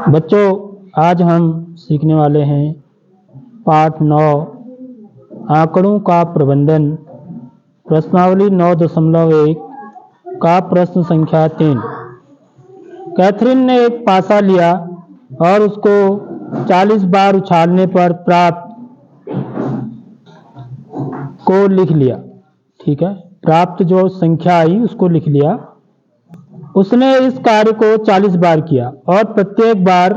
बच्चों, आज हम सीखने वाले हैं पाठ 9 आंकड़ों का प्रबंधन, प्रश्नावली 9.1 का प्रश्न संख्या 3। कैथरीन ने एक पासा लिया और उसको 40 बार उछालने पर प्राप्त को लिख लिया। ठीक है, प्राप्त जो संख्या आई उसको लिख लिया। उसने इस कार्य को 40 बार किया और प्रत्येक बार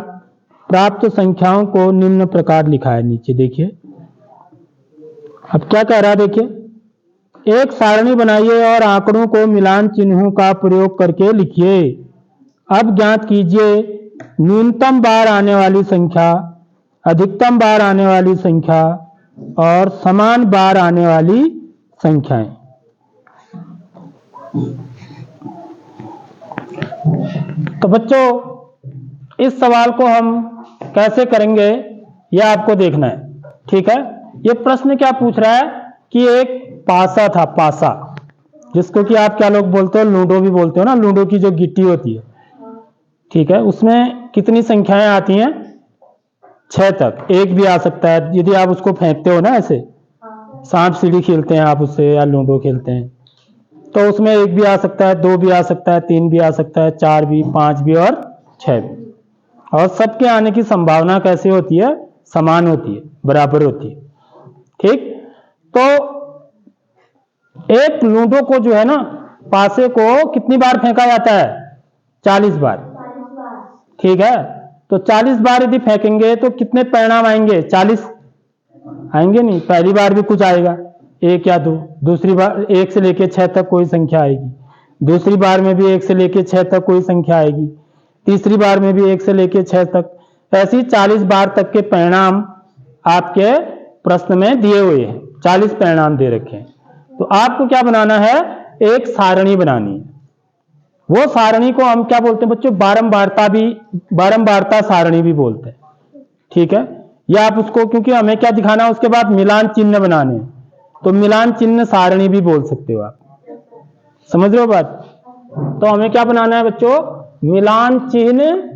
प्राप्त संख्याओं को निम्न प्रकार लिखा है। नीचे देखिए, अब क्या कह रहा है देखिए, एक सारणी बनाइए और आंकड़ों को मिलान चिन्हों का प्रयोग करके लिखिए। अब ज्ञात कीजिए न्यूनतम बार आने वाली संख्या, अधिकतम बार आने वाली संख्या और समान बार आने वाली संख्याएं। तो बच्चों, इस सवाल को हम कैसे करेंगे यह आपको देखना है। ठीक है, ये प्रश्न क्या पूछ रहा है कि एक पासा था, पासा जिसको कि आप क्या लोग बोलते हो, लूडो भी बोलते हो ना, लूडो की जो गिट्टी होती है। ठीक है, उसमें कितनी संख्याएं आती हैं? 6 तक। एक भी आ सकता है यदि आप उसको फेंकते हो ना, ऐसे सांप सीढ़ी खेलते हैं आप उससे, या लूडो खेलते हैं, तो उसमें 1 भी आ सकता है, 2 भी आ सकता है, 3 भी आ सकता है, 4 भी, 5 भी और 6 भी। और सबके आने की संभावना कैसे होती है? समान होती है, बराबर होती है। ठीक, तो एक लूडो को जो है ना, पासे को कितनी बार फेंका जाता है? 40 बार। ठीक है, तो 40 बार यदि फेंकेंगे तो कितने परिणाम आएंगे? 40 आएंगे नहीं, पहली बार भी कुछ आएगा, 1 या 2, दूसरी बार 1 से लेके 6 तक कोई संख्या आएगी, दूसरी बार में भी 1 से लेके 6 तक कोई संख्या आएगी, तीसरी बार में भी 1 से लेके 6 तक। ऐसी 40 बार तक के परिणाम आपके प्रश्न में दिए हुए हैं। 40 परिणाम दे रखे हैं। तो आपको क्या बनाना है? एक सारणी बनानी है। वो सारणी को हम क्या बोलते हैं बच्चों? बारंबारता सारणी भी बोलते हैं। ठीक है, या आप उसको, क्योंकि हमें क्या दिखाना है उसके बाद, मिलान चिन्ह बनाने हैं, तो मिलान चिन्ह सारणी भी बोल सकते हो आप। समझ रहे हो बात? तो हमें क्या बनाना है बच्चों? मिलान चिन्ह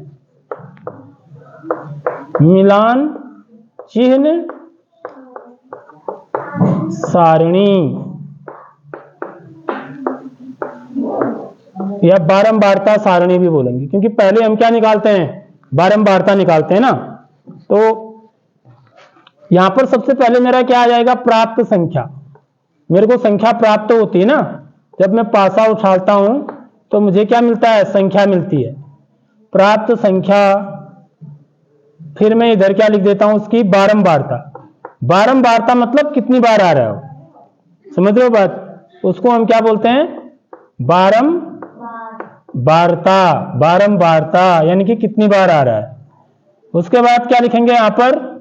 सारणी या बारंबारता सारणी भी बोलेंगे, क्योंकि पहले हम क्या निकालते हैं? बारंबारता निकालते हैं ना। तो यहां पर सबसे पहले मेरा क्या आ जाएगा? प्राप्त संख्या। मेरे को संख्या प्राप्त होती है ना, जब मैं पासा उछालता हूं तो मुझे क्या मिलता है? संख्या मिलती है, प्राप्त संख्या। फिर मैं इधर क्या लिख देता हूं? उसकी बारंबारता। बारंबारता मतलब कितनी बार आ रहा है, समझ रहे हो बात? उसको हम क्या बोलते हैं? बारंबारता यानी कि कितनी बार आ रहा है। उसके बाद क्या लिखेंगे यहां पर?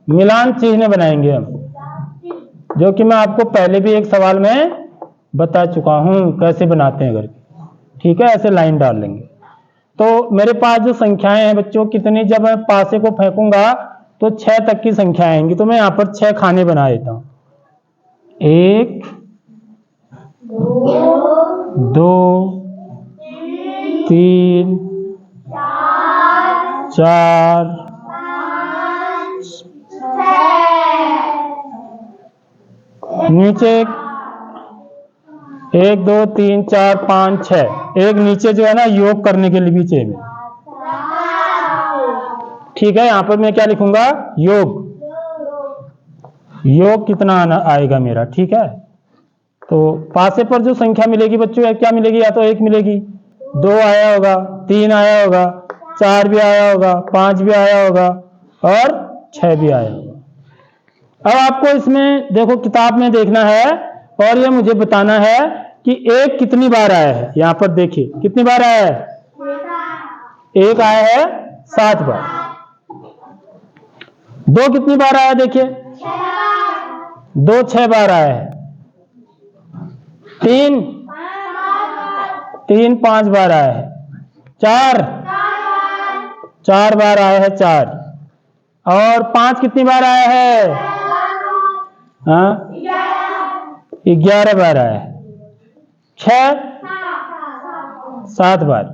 मिलान चिन्ह बनाएंगे हम, जो कि मैं आपको पहले भी एक सवाल में बता चुका हूं कैसे बनाते हैं करके। ठीक है, ऐसे लाइन डाल लेंगे। तो मेरे पास जो संख्याएं हैं बच्चों, कितनी, जब मैं पासे को फेंकूंगा तो 6 तक की संख्या आएंगी। तो मैं यहां पर 6 खाने बना देता हूं। 1 2 3 4 नीचे 1 2 3 4 5 6। एक नीचे जो है ना, योग करने के लिए भी चाहिए। ठीक है, यहां पर मैं क्या लिखूंगा? योग कितना आएगा मेरा। ठीक है, तो पासे पर जो संख्या मिलेगी बच्चों, क्या मिलेगी? या तो 1 मिलेगी, 2 आया होगा, 3 आया होगा, 4 भी आया होगा, 5 भी आया होगा और 6 भी आया होगा। अब आपको इसमें देखो, किताब में देखना है और ये मुझे बताना है कि 1 कितनी बार आया है। यहां पर देखिए कितनी बार आया है? 1 आया है 7 बार। 2 कितनी बार आया? देखिए 2 6 बार आया है। 3 5 बार आया है। 4 बार आया है, 4। और 5 कितनी बार आया है? 11 बार आया है। 6 7 बार।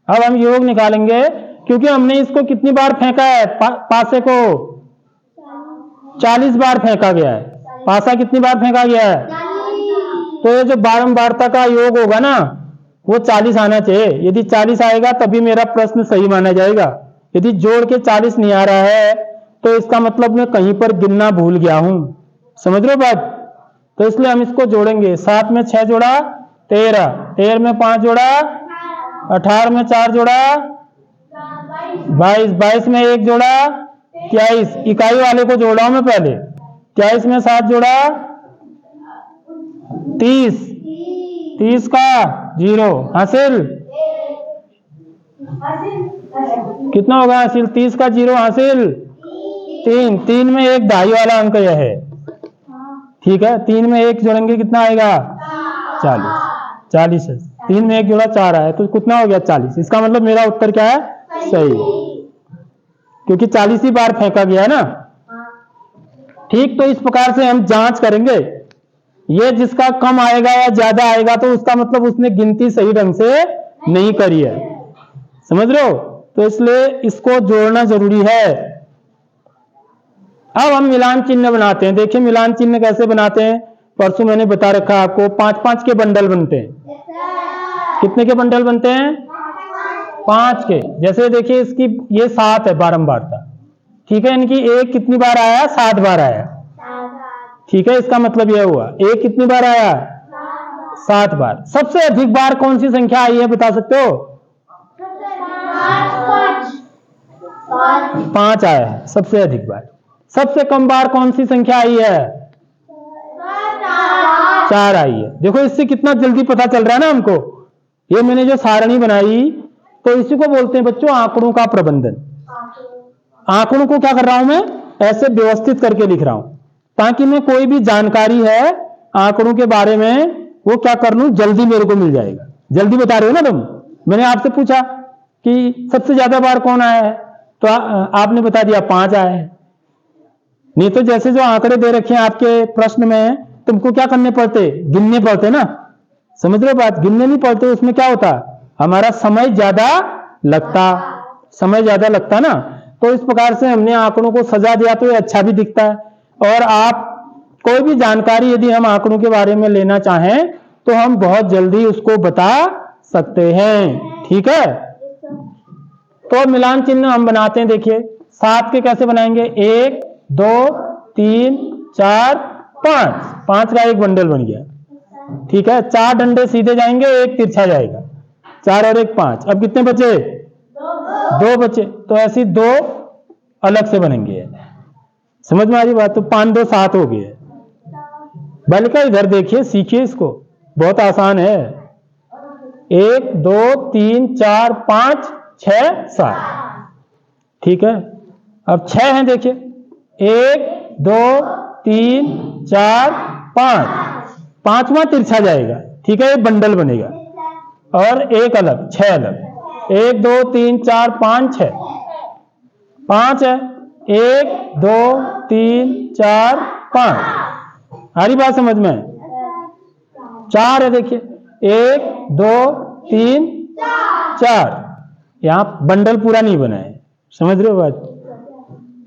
अब हम योग निकालेंगे, क्योंकि हमने इसको कितनी बार फेंका है, पासे को 40 बार फेंका गया है। पासा कितनी बार फेंका गया है? तो ये जो बारंबारता का योग होगा ना, वो 40 आना चाहिए। यदि 40 आएगा तभी मेरा प्रश्न सही माना जाएगा। यदि जोड़ के 40 नहीं आ रहा है तो इसका मतलब मैं कहीं पर गिनना भूल गया हूं। समझ रहे हो बात? तो इसलिए हम इसको जोड़ेंगे। 7 में 6 जोड़ा 13, 13 में 5 जोड़ा 18, में 4 जोड़ा 22, 22 में 1 जोड़ा 23, इकाई वाले को जोड़ रहा हूं मैं पहले। 23 में 7 जोड़ा 30, 30 का 0 हासिल। कितना होगा हासिल? 30 का 0 हासिल 3, 3 में 1 ढाई वाला अंक यह है। ठीक है, 3 में 1 जोड़ेंगे कितना आएगा? 40, 40 है। 3 में 1 जोड़ा 4 आया तो कितना हो गया? 40। इसका मतलब मेरा उत्तर क्या है? सही, क्योंकि 40 ही बार फेंका गया है ना। ठीक, तो इस प्रकार से हम जांच करेंगे। ये जिसका कम आएगा या ज्यादा आएगा तो उसका मतलब उसने गिनती सही ढंग से नहीं करी है। समझ रहे हो? तो इसलिए इसको जोड़ना जरूरी है। अब हम मिलान चिन्ह बनाते हैं। देखिए मिलान चिन्ह कैसे बनाते हैं, परसों मैंने बता रखा है आपको। 5-5 के बंडल बनते हैं। कितने के बंडल बनते हैं? 5 के। जैसे देखिए इसकी ये 7 है बारंबारता। ठीक है, इनकी 1 कितनी बार आया? 7 बार आया। ठीक है, इसका मतलब यह हुआ 1 कितनी बार आया? 7 बार। सबसे अधिक बार कौन सी संख्या आई है बता सकते हो? 5 आया है सबसे अधिक बार। सबसे कम बार कौन सी संख्या आई है? 4 आई है। देखो इससे कितना जल्दी पता चल रहा है ना हमको। ये मैंने जो सारणी बनाई तो इसी को बोलते हैं बच्चों आंकड़ों का प्रबंधन। आंकड़ों को क्या कर रहा हूं मैं? ऐसे व्यवस्थित करके लिख रहा हूं ताकि मैं कोई भी जानकारी है आंकड़ों के बारे में वो क्या कर लूं, जल्दी मेरे को मिल जाएगा। जल्दी बता रहे हो ना तुम। मैंने आपसे पूछा कि सबसे ज्यादा बार कौन आया है तो आपने बता दिया 5 आया है। नहीं तो जैसे जो आंकड़े दे रखे हैं आपके प्रश्न में, तुमको क्या करने पड़ते? गिनने पड़ते ना। समझ रहे हो बात? गिनने नहीं पड़ते, उसमें क्या होता? हमारा समय ज्यादा लगता, समय ज्यादा लगता ना। तो इस प्रकार से हमने आंकड़ों को सजा दिया तो ये अच्छा भी दिखता है। और आप कोई भी जानकारी यदि हम आंकड़ों के बारे में लेना चाहें तो हम बहुत जल्दी उसको बता सकते हैं। ठीक है, तो मिलान चिन्ह हम बनाते हैं। देखिए 7 के कैसे बनाएंगे? 1 2 3 4 5, 5 का एक बंडल बन गया। ठीक है, 4 डंडे सीधे जाएंगे, 1 तिरछा जाएगा। 4 और 1 5। अब कितने बचे? 2 बचे। तो ऐसी 2 अलग से बनेंगे। समझ में आ रही बात? तो 5 2 7 हो गए। बालिका इधर देखिए, सीखिए इसको, बहुत आसान है। 1 2 3 4 5 6 7। ठीक है, अब 6 हैं। देखिए 1 2 3 4 5, 5वां तिरछा जाएगा। ठीक है, ये बंडल बनेगा और एक अलग, 6 अलग। 1 2 3 4 5 6, 5 है। 1 2 3 4 5। आ रही बात समझ में? 4 है। देखिए 1 2 3 4, यहां बंडल पूरा नहीं बना है। समझ रहे हो बात?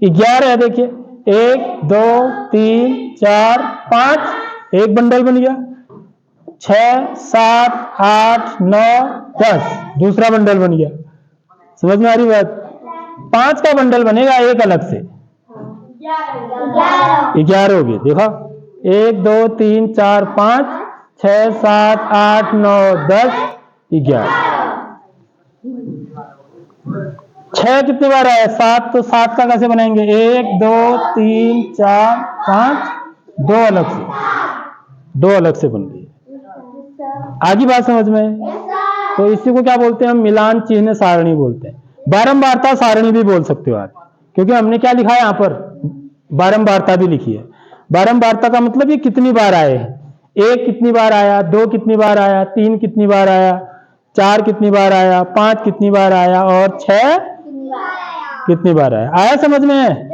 11 है। देखिए 1 2 3 4 5, एक बंडल बन गया। 6 7 8 9 10, दूसरा बंडल बन गया। समझ में आ रही बात? 5 का बंडल बनेगा एक अलग से। 11 हो गए। देखो 1 2 3 4 5 6 7 8 9 10 11। 6 कितनी बार आया? 7। तो 7 का कैसे बनाएंगे? 1 2 3 4 5, 2 अलग से, 2 अलग से बन गई। आगे बात समझ में? तो इसी को क्या बोलते हैं हम? मिलान चिन्ह सारणी बोलते हैं। बारंबारता सारणी भी बोल सकते हो आप, क्योंकि हमने क्या लिखा है यहाँ पर? बारंबारता भी लिखी है। बारंबारता का मतलब ये कितनी बार आए हैं। 1 कितनी बार आया, 2 कितनी बार आया, 3 कितनी बार आया, 4 कितनी बार आया, 5 कितनी बार आया और 6 कितनी बार आया। आया समझ में?